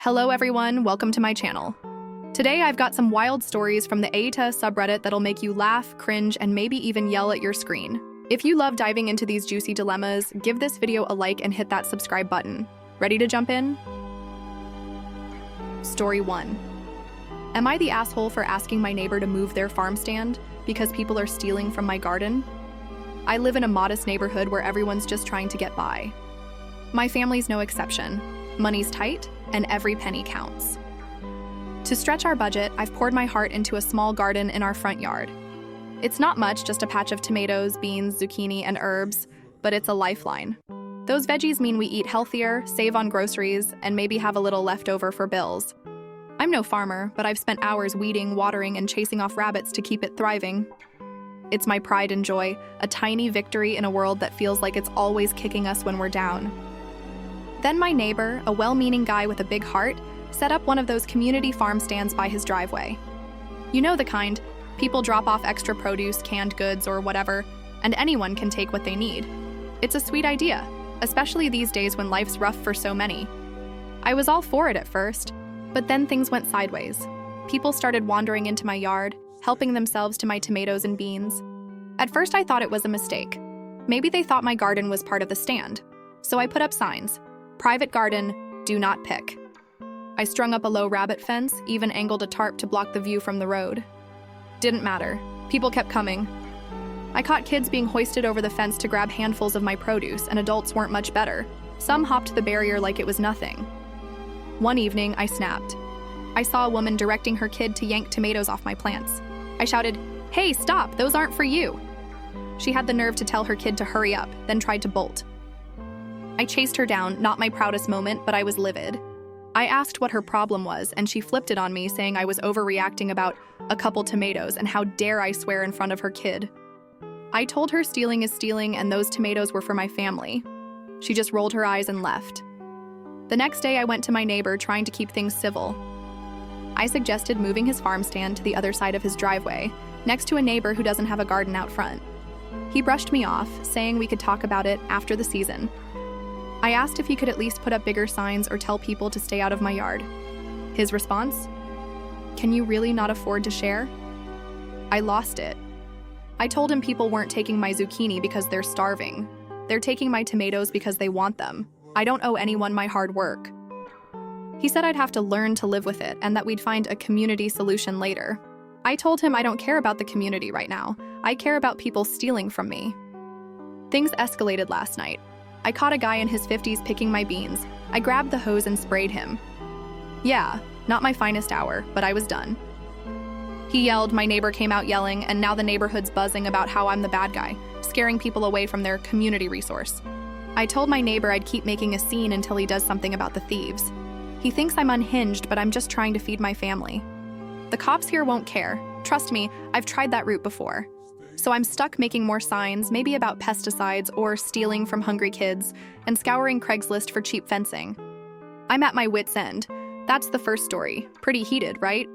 Hello everyone, welcome to my channel. Today I've got some wild stories from the AITA subreddit that'll make you laugh, cringe, and maybe even yell at your screen. If you love diving into these juicy dilemmas, give this video a like and hit that subscribe button. Ready to jump in? Story 1. Am I the asshole for asking my neighbor to move their farm stand because people are stealing from my garden? I live in a modest neighborhood where everyone's just trying to get by. My family's no exception. Money's tight, and every penny counts. To stretch our budget, I've poured my heart into a small garden in our front yard. It's not much, just a patch of tomatoes, beans, zucchini, and herbs, but it's a lifeline. Those veggies mean we eat healthier, save on groceries, and maybe have a little left over for bills. I'm no farmer, but I've spent hours weeding, watering, and chasing off rabbits to keep it thriving. It's my pride and joy, a tiny victory in a world that feels like it's always kicking us when we're down. Then my neighbor, a well-meaning guy with a big heart, set up one of those community farm stands by his driveway. You know the kind, people drop off extra produce, canned goods, or whatever, and anyone can take what they need. It's a sweet idea, especially these days when life's rough for so many. I was all for it at first, but then things went sideways. People started wandering into my yard, helping themselves to my tomatoes and beans. At first I thought it was a mistake. Maybe they thought my garden was part of the stand. So I put up signs. Private garden, do not pick. I strung up a low rabbit fence, even angled a tarp to block the view from the road. Didn't matter. People kept coming. I caught kids being hoisted over the fence to grab handfuls of my produce, and adults weren't much better. Some hopped the barrier like it was nothing. One evening, I snapped. I saw a woman directing her kid to yank tomatoes off my plants. I shouted, "Hey, stop, those aren't for you." She had the nerve to tell her kid to hurry up, then tried to bolt. I chased her down, not my proudest moment, but I was livid. I asked what her problem was, and she flipped it on me, saying I was overreacting about a couple tomatoes, and how dare I swear in front of her kid. I told her stealing is stealing, and those tomatoes were for my family. She just rolled her eyes and left. The next day, I went to my neighbor, trying to keep things civil. I suggested moving his farm stand to the other side of his driveway, next to a neighbor who doesn't have a garden out front. He brushed me off, saying we could talk about it after the season. I asked if he could at least put up bigger signs or tell people to stay out of my yard. His response? Can you really not afford to share? I lost it. I told him people weren't taking my zucchini because they're starving. They're taking my tomatoes because they want them. I don't owe anyone my hard work. He said I'd have to learn to live with it and that we'd find a community solution later. I told him I don't care about the community right now. I care about people stealing from me. Things escalated last night. I caught a guy in his 50s picking my beans. I grabbed the hose and sprayed him. Yeah, not my finest hour, but I was done. He yelled, my neighbor came out yelling, and now the neighborhood's buzzing about how I'm the bad guy, scaring people away from their community resource. I told my neighbor I'd keep making a scene until he does something about the thieves. He thinks I'm unhinged, but I'm just trying to feed my family. The cops here won't care. Trust me, I've tried that route before. So I'm stuck making more signs, maybe about pesticides or stealing from hungry kids, and scouring Craigslist for cheap fencing. I'm at my wit's end. That's the first story. Pretty heated, right?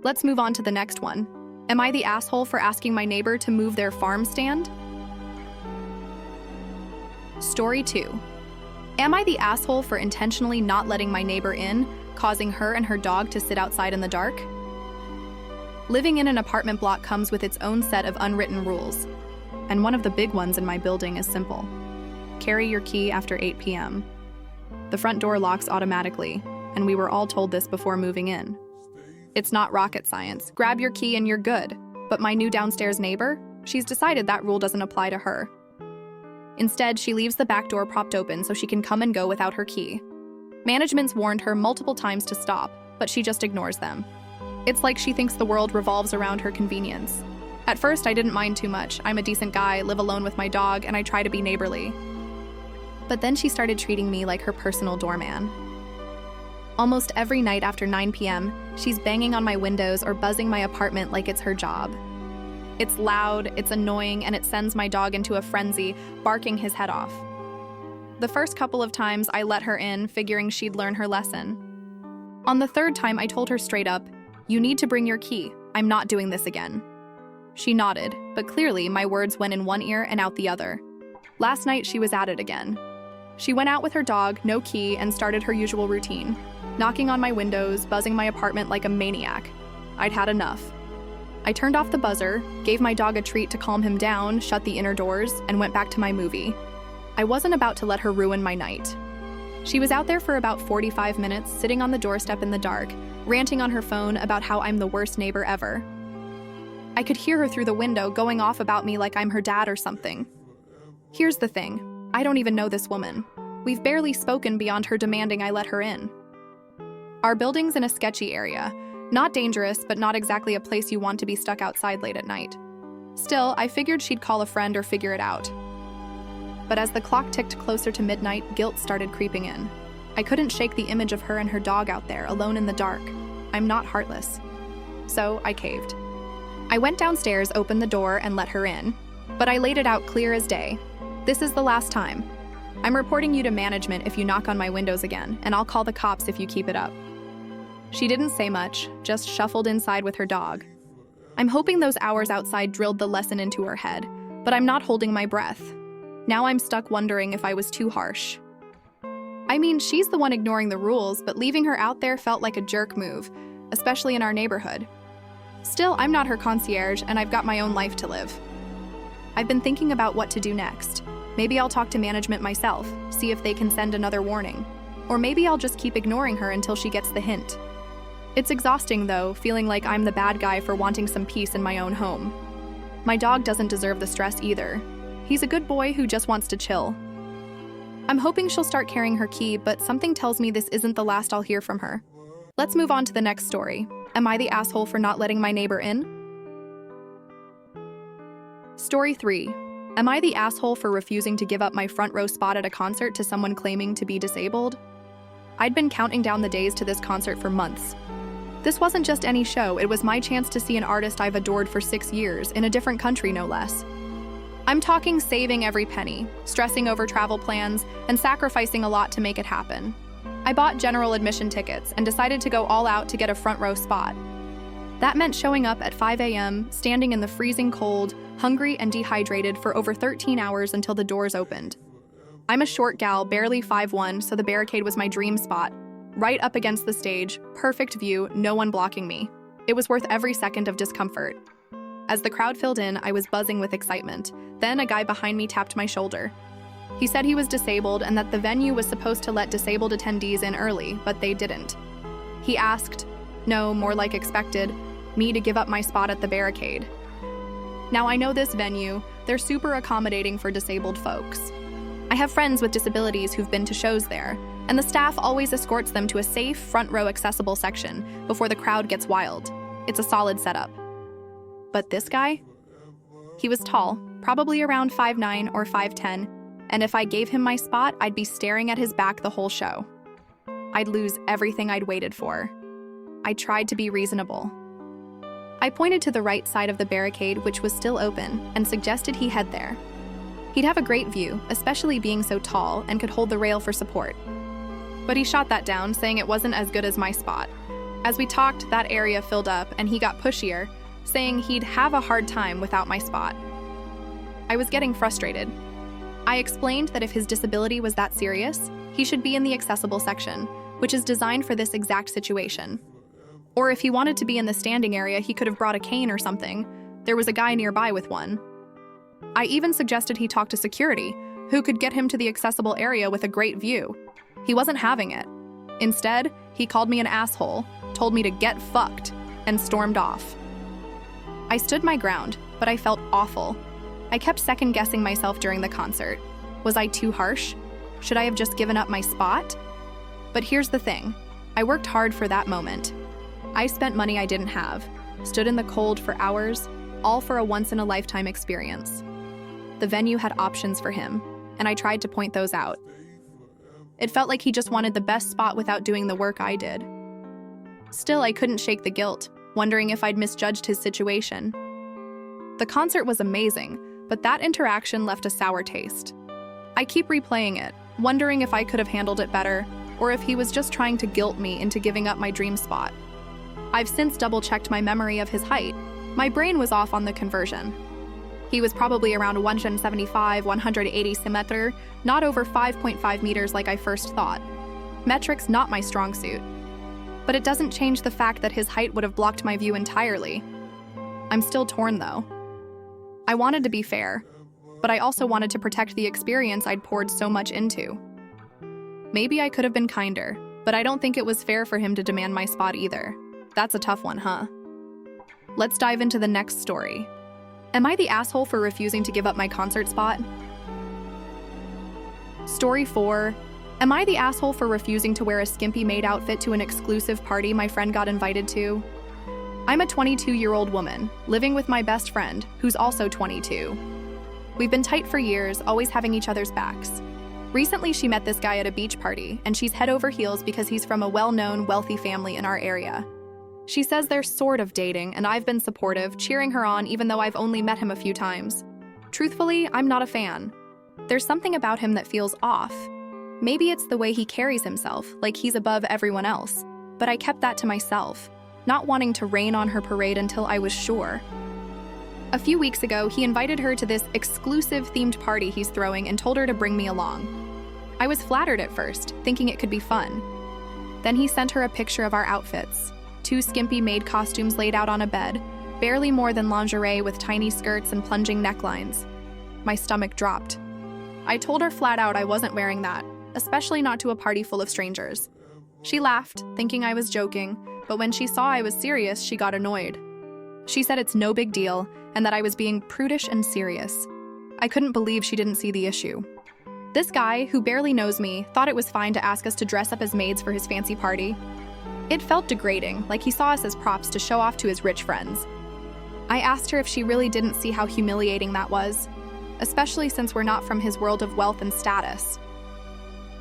Let's move on to the next one. Am I the asshole for asking my neighbor to move their farm stand? Story 2. Am I the asshole for intentionally not letting my neighbor in, causing her and her dog to sit outside in the dark? Living in an apartment block comes with its own set of unwritten rules, and one of the big ones in my building is simple. Carry your key after 8 p.m. The front door locks automatically, and we were all told this before moving in. It's not rocket science. Grab your key and you're good. But my new downstairs neighbor, she's decided that rule doesn't apply to her. Instead, she leaves the back door propped open so she can come and go without her key. Management's warned her multiple times to stop, but she just ignores them. It's like she thinks the world revolves around her convenience. At first, I didn't mind too much. I'm a decent guy, live alone with my dog, and I try to be neighborly. But then she started treating me like her personal doorman. Almost every night after 9 p.m., she's banging on my windows or buzzing my apartment like it's her job. It's loud, it's annoying, and it sends my dog into a frenzy, barking his head off. The first couple of times, I let her in, figuring she'd learn her lesson. On the third time, I told her straight up, "You need to bring your key. I'm not doing this again." She nodded, but clearly my words went in one ear and out the other. Last night she was at it again. She went out with her dog, no key, and started her usual routine. knocking on my windows, buzzing my apartment like a maniac. I'd had enough. I turned off the buzzer, gave my dog a treat to calm him down, shut the inner doors, and went back to my movie. I wasn't about to let her ruin my night. She was out there for about 45 minutes, sitting on the doorstep in the dark, ranting on her phone about how I'm the worst neighbor ever. I could hear her through the window going off about me like I'm her dad or something. Here's the thing, I don't even know this woman. We've barely spoken beyond her demanding I let her in. Our building's in a sketchy area. Not dangerous, but not exactly a place you want to be stuck outside late at night. Still, I figured she'd call a friend or figure it out. But as the clock ticked closer to midnight, guilt started creeping in. I couldn't shake the image of her and her dog out there, alone in the dark. I'm not heartless. So I caved. I went downstairs, opened the door, and let her in. But I laid it out clear as day. This is the last time. I'm reporting you to management if you knock on my windows again, and I'll call the cops if you keep it up. She didn't say much, just shuffled inside with her dog. I'm hoping those hours outside drilled the lesson into her head, but I'm not holding my breath. Now I'm stuck wondering if I was too harsh. I mean, she's the one ignoring the rules, but leaving her out there felt like a jerk move, especially in our neighborhood. Still, I'm not her concierge, and I've got my own life to live. I've been thinking about what to do next. Maybe I'll talk to management myself, see if they can send another warning. Or maybe I'll just keep ignoring her until she gets the hint. It's exhausting, though, feeling like I'm the bad guy for wanting some peace in my own home. My dog doesn't deserve the stress either. He's a good boy who just wants to chill. I'm hoping she'll start carrying her key, but something tells me this isn't the last I'll hear from her. Let's move on to the next story. Am I the asshole for not letting my neighbor in? Story 3. Am I the asshole for refusing to give up my front row spot at a concert to someone claiming to be disabled? I'd been counting down the days to this concert for months. This wasn't just any show, it was my chance to see an artist I've adored for 6 years, in a different country no less. I'm talking saving every penny, stressing over travel plans, and sacrificing a lot to make it happen. I bought general admission tickets and decided to go all out to get a front row spot. That meant showing up at 5 a.m., standing in the freezing cold, hungry and dehydrated for over 13 hours until the doors opened. I'm a short gal, barely 5'1", so the barricade was my dream spot. Right up against the stage, perfect view, no one blocking me. It was worth every second of discomfort. As the crowd filled in, I was buzzing with excitement. Then a guy behind me tapped my shoulder. He said he was disabled and that the venue was supposed to let disabled attendees in early, but they didn't. He asked, no, more like expected, me to give up my spot at the barricade. Now I know this venue, they're super accommodating for disabled folks. I have friends with disabilities who've been to shows there, and the staff always escorts them to a safe, front row accessible section before the crowd gets wild. It's a solid setup. But this guy? He was tall, probably around 5'9" or 5'10", and if I gave him my spot, I'd be staring at his back the whole show. I'd lose everything I'd waited for. I tried to be reasonable. I pointed to the right side of the barricade, which was still open, and suggested he head there. He'd have a great view, especially being so tall, and could hold the rail for support. But he shot that down, saying it wasn't as good as my spot. As we talked, that area filled up, and he got pushier, saying he'd have a hard time without my spot. I was getting frustrated. I explained that if his disability was that serious, he should be in the accessible section, which is designed for this exact situation. Or if he wanted to be in the standing area, he could have brought a cane or something. There was a guy nearby with one. I even suggested he talk to security, who could get him to the accessible area with a great view. He wasn't having it. Instead, he called me an asshole, told me to get fucked, and stormed off. I stood my ground, but I felt awful. I kept second-guessing myself during the concert. Was I too harsh? Should I have just given up my spot? But here's the thing. I worked hard for that moment. I spent money I didn't have, stood in the cold for hours, all for a once-in-a-lifetime experience. The venue had options for him, and I tried to point those out. It felt like he just wanted the best spot without doing the work I did. Still, I couldn't shake the guilt, wondering if I'd misjudged his situation. The concert was amazing, but that interaction left a sour taste. I keep replaying it, wondering if I could have handled it better, or if he was just trying to guilt me into giving up my dream spot. I've since double-checked my memory of his height. My brain was off on the conversion. He was probably around 175, 180 cm, not over 5.5 meters like I first thought. Metrics not my strong suit. But it doesn't change the fact that his height would have blocked my view entirely. I'm still torn, though. I wanted to be fair, but I also wanted to protect the experience I'd poured so much into. Maybe I could have been kinder, but I don't think it was fair for him to demand my spot either. That's a tough one, huh? Let's dive into the next story. Am I the asshole for refusing to give up my concert spot? Story 4. Am I the asshole for refusing to wear a skimpy maid outfit to an exclusive party my friend got invited to? I'm a 22-year-old woman, living with my best friend, who's also 22. We've been tight for years, always having each other's backs. Recently, she met this guy at a beach party, and she's head over heels because he's from a well-known, wealthy family in our area. She says they're sort of dating, and I've been supportive, cheering her on even though I've only met him a few times. Truthfully, I'm not a fan. There's something about him that feels off. Maybe it's the way he carries himself, like he's above everyone else. But I kept that to myself, not wanting to rain on her parade until I was sure. A few weeks ago, he invited her to this exclusive themed party he's throwing and told her to bring me along. I was flattered at first, thinking it could be fun. Then he sent her a picture of our outfits. 2 skimpy maid costumes laid out on a bed, barely more than lingerie with tiny skirts and plunging necklines. My stomach dropped. I told her flat out I wasn't wearing that, especially not to a party full of strangers. She laughed, thinking I was joking, but when she saw I was serious, she got annoyed. She said it's no big deal, and that I was being prudish and serious. I couldn't believe she didn't see the issue. This guy, who barely knows me, thought it was fine to ask us to dress up as maids for his fancy party. It felt degrading, like he saw us as props to show off to his rich friends. I asked her if she really didn't see how humiliating that was, especially since we're not from his world of wealth and status.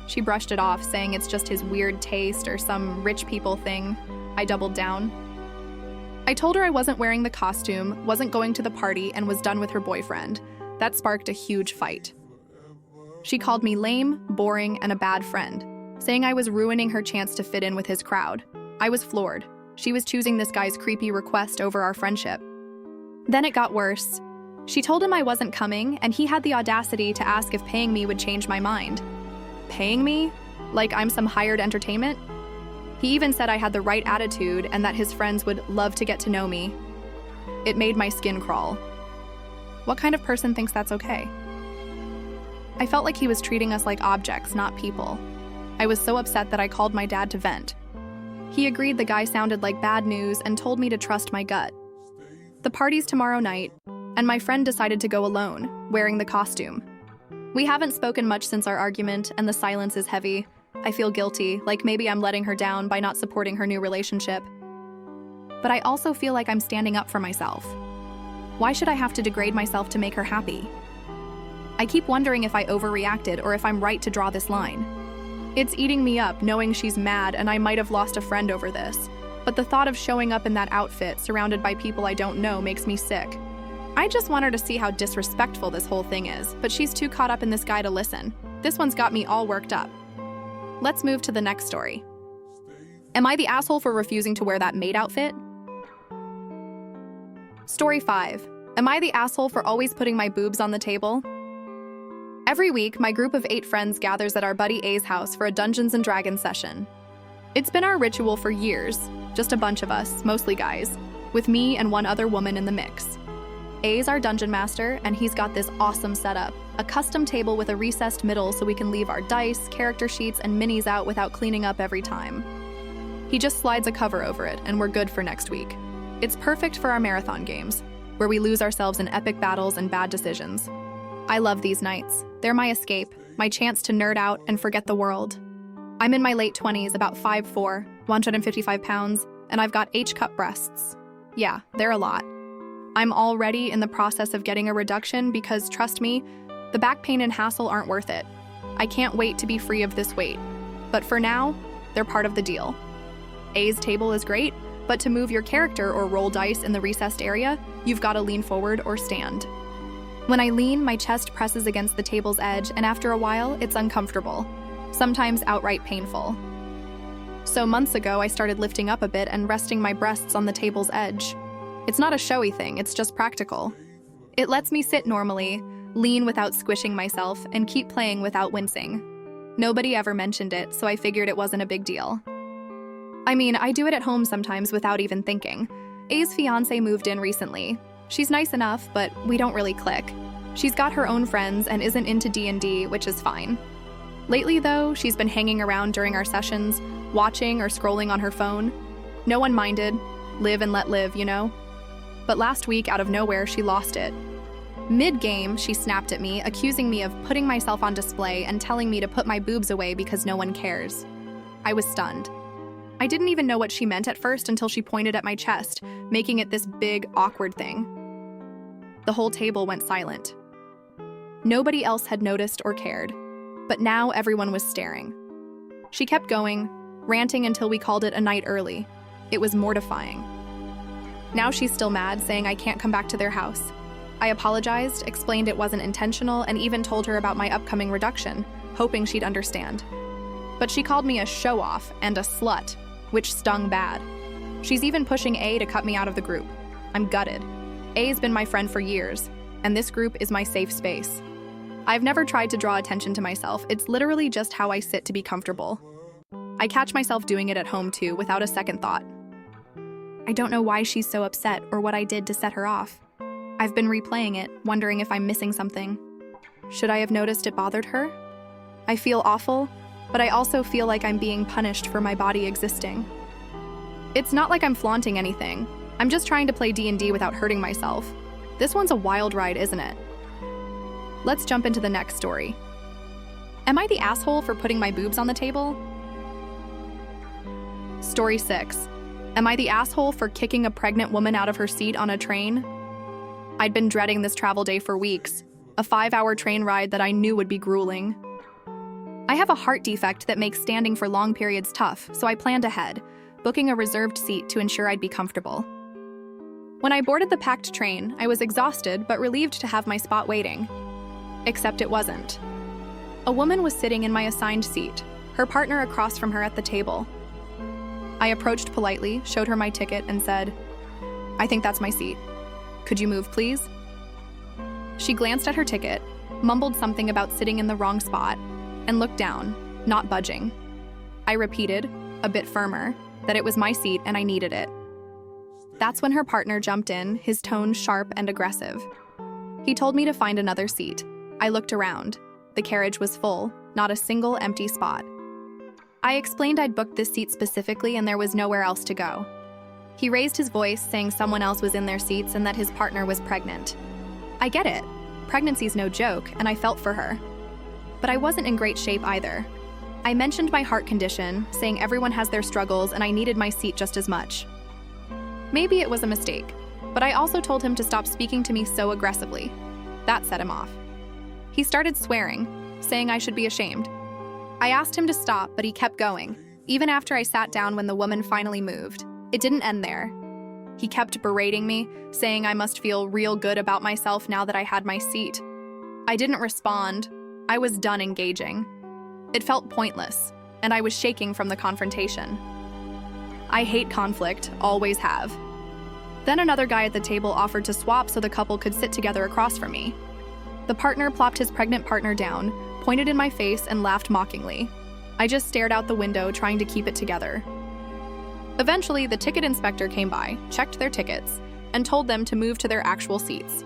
She brushed it off, saying it's just his weird taste or some rich people thing. I doubled down. I told her I wasn't wearing the costume, wasn't going to the party, and was done with her boyfriend. That sparked a huge fight. She called me lame, boring, and a bad friend, saying I was ruining her chance to fit in with his crowd. I was floored. She was choosing this guy's creepy request over our friendship. Then it got worse. She told him I wasn't coming, and he had the audacity to ask if paying me would change my mind. Paying me? Like I'm some hired entertainment? He even said I had the right attitude and that his friends would love to get to know me. It made my skin crawl. What kind of person thinks that's okay? I felt like he was treating us like objects, not people. I was so upset that I called my dad to vent. He agreed the guy sounded like bad news and told me to trust my gut. The party's tomorrow night, and my friend decided to go alone, wearing the costume. We haven't spoken much since our argument, and the silence is heavy. I feel guilty, like maybe I'm letting her down by not supporting her new relationship. But I also feel like I'm standing up for myself. Why should I have to degrade myself to make her happy? I keep wondering if I overreacted or if I'm right to draw this line. It's eating me up knowing she's mad and I might have lost a friend over this, but the thought of showing up in that outfit surrounded by people I don't know makes me sick. I just want her to see how disrespectful this whole thing is, but she's too caught up in this guy to listen. This one's got me all worked up. Let's move to the next story. Am I the asshole for refusing to wear that maid outfit? Story 5. Am I the asshole for always putting my boobs on the table? Every week, my group of 8 friends gathers at our buddy A's house for a Dungeons & Dragons session. It's been our ritual for years, just a bunch of us, mostly guys, with me and one other woman in the mix. A's our dungeon master, and he's got this awesome setup, a custom table with a recessed middle so we can leave our dice, character sheets, and minis out without cleaning up every time. He just slides a cover over it, and we're good for next week. It's perfect for our marathon games, where we lose ourselves in epic battles and bad decisions. I love these nights. They're my escape, my chance to nerd out and forget the world. I'm in my late 20s, about 5'4", 155 pounds, and I've got H-cup breasts. Yeah, they're a lot. I'm already in the process of getting a reduction because, trust me, the back pain and hassle aren't worth it. I can't wait to be free of this weight. But for now, they're part of the deal. A's table is great, but to move your character or roll dice in the recessed area, you've got to lean forward or stand. When I lean, my chest presses against the table's edge, and after a while, it's uncomfortable, sometimes outright painful. So months ago, I started lifting up a bit and resting my breasts on the table's edge. It's not a showy thing, it's just practical. It lets me sit normally, lean without squishing myself, and keep playing without wincing. Nobody ever mentioned it, so I figured it wasn't a big deal. I mean, I do it at home sometimes without even thinking. A's fiance moved in recently. She's nice enough, but we don't really click. She's got her own friends and isn't into D&D, which is fine. Lately, though, she's been hanging around during our sessions, watching or scrolling on her phone. No one minded. Live and let live, you know? But last week, out of nowhere, she lost it. Mid-game, she snapped at me, accusing me of putting myself on display and telling me to put my boobs away because no one cares. I was stunned. I didn't even know what she meant at first until she pointed at my chest, making it this big, awkward thing. The whole table went silent. Nobody else had noticed or cared, but now everyone was staring. She kept going, ranting until we called it a night early. It was mortifying. Now she's still mad, saying I can't come back to their house. I apologized, explained it wasn't intentional, and even told her about my upcoming reduction, hoping she'd understand. But she called me a show-off and a slut, which stung bad. She's even pushing A to cut me out of the group. I'm gutted. A's been my friend for years, and this group is my safe space. I've never tried to draw attention to myself. It's literally just how I sit to be comfortable. I catch myself doing it at home too, without a second thought. I don't know why she's so upset or what I did to set her off. I've been replaying it, wondering if I'm missing something. Should I have noticed it bothered her? I feel awful, but I also feel like I'm being punished for my body existing. It's not like I'm flaunting anything. I'm just trying to play D&D without hurting myself. This one's a wild ride, isn't it? Let's jump into the next story. Am I the asshole for putting my boobs on the table? Story 6. Am I the asshole for kicking a pregnant woman out of her seat on a train? I'd been dreading this travel day for weeks, a 5-hour train ride that I knew would be grueling. I have a heart defect that makes standing for long periods tough, so I planned ahead, booking a reserved seat to ensure I'd be comfortable. When I boarded the packed train, I was exhausted but relieved to have my spot waiting. Except it wasn't. A woman was sitting in my assigned seat, her partner across from her at the table. I approached politely, showed her my ticket, and said, "I think that's my seat. Could you move, please?" She glanced at her ticket, mumbled something about sitting in the wrong spot, and looked down, not budging. I repeated, a bit firmer, that it was my seat and I needed it. That's when her partner jumped in, his tone sharp and aggressive. He told me to find another seat. I looked around. The carriage was full, not a single empty spot. I explained I'd booked this seat specifically and there was nowhere else to go. He raised his voice, saying someone else was in their seats and that his partner was pregnant. I get it. Pregnancy's no joke, and I felt for her. But I wasn't in great shape either. I mentioned my heart condition, saying everyone has their struggles and I needed my seat just as much. Maybe it was a mistake, but I also told him to stop speaking to me so aggressively. That set him off. He started swearing, saying I should be ashamed. I asked him to stop, but he kept going, even after I sat down when the woman finally moved. It didn't end there. He kept berating me, saying I must feel real good about myself now that I had my seat. I didn't respond. I was done engaging. It felt pointless, and I was shaking from the confrontation. I hate conflict, always have. Then another guy at the table offered to swap so the couple could sit together across from me. The partner plopped his pregnant partner down, pointed in my face, and laughed mockingly. I just stared out the window, trying to keep it together. Eventually, the ticket inspector came by, checked their tickets, and told them to move to their actual seats.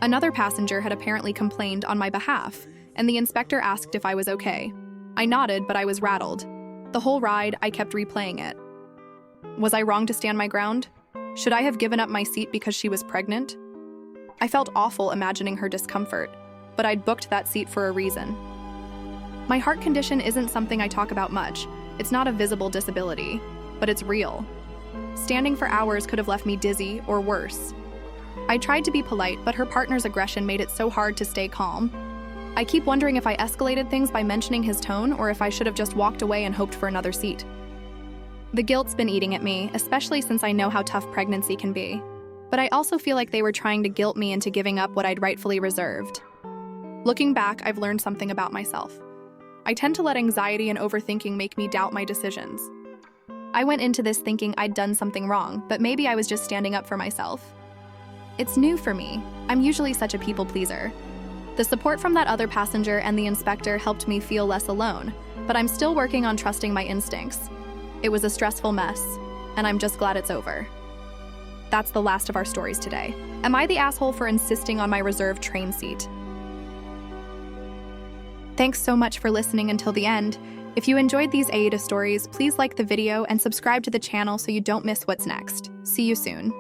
Another passenger had apparently complained on my behalf, and the inspector asked if I was okay. I nodded, but I was rattled. The whole ride, I kept replaying it. Was I wrong to stand my ground? Should I have given up my seat because she was pregnant? I felt awful imagining her discomfort, but I'd booked that seat for a reason. My heart condition isn't something I talk about much. It's not a visible disability, but it's real. Standing for hours could have left me dizzy or worse. I tried to be polite, but her partner's aggression made it so hard to stay calm. I keep wondering if I escalated things by mentioning his tone or if I should have just walked away and hoped for another seat. The guilt's been eating at me, especially since I know how tough pregnancy can be. But I also feel like they were trying to guilt me into giving up what I'd rightfully reserved. Looking back, I've learned something about myself. I tend to let anxiety and overthinking make me doubt my decisions. I went into this thinking I'd done something wrong, but maybe I was just standing up for myself. It's new for me. I'm usually such a people pleaser. The support from that other passenger and the inspector helped me feel less alone, but I'm still working on trusting my instincts. It was a stressful mess, and I'm just glad it's over. That's the last of our stories today. Am I the asshole for insisting on my reserved train seat? Thanks so much for listening until the end. If you enjoyed these AITA stories, please like the video and subscribe to the channel so you don't miss what's next. See you soon.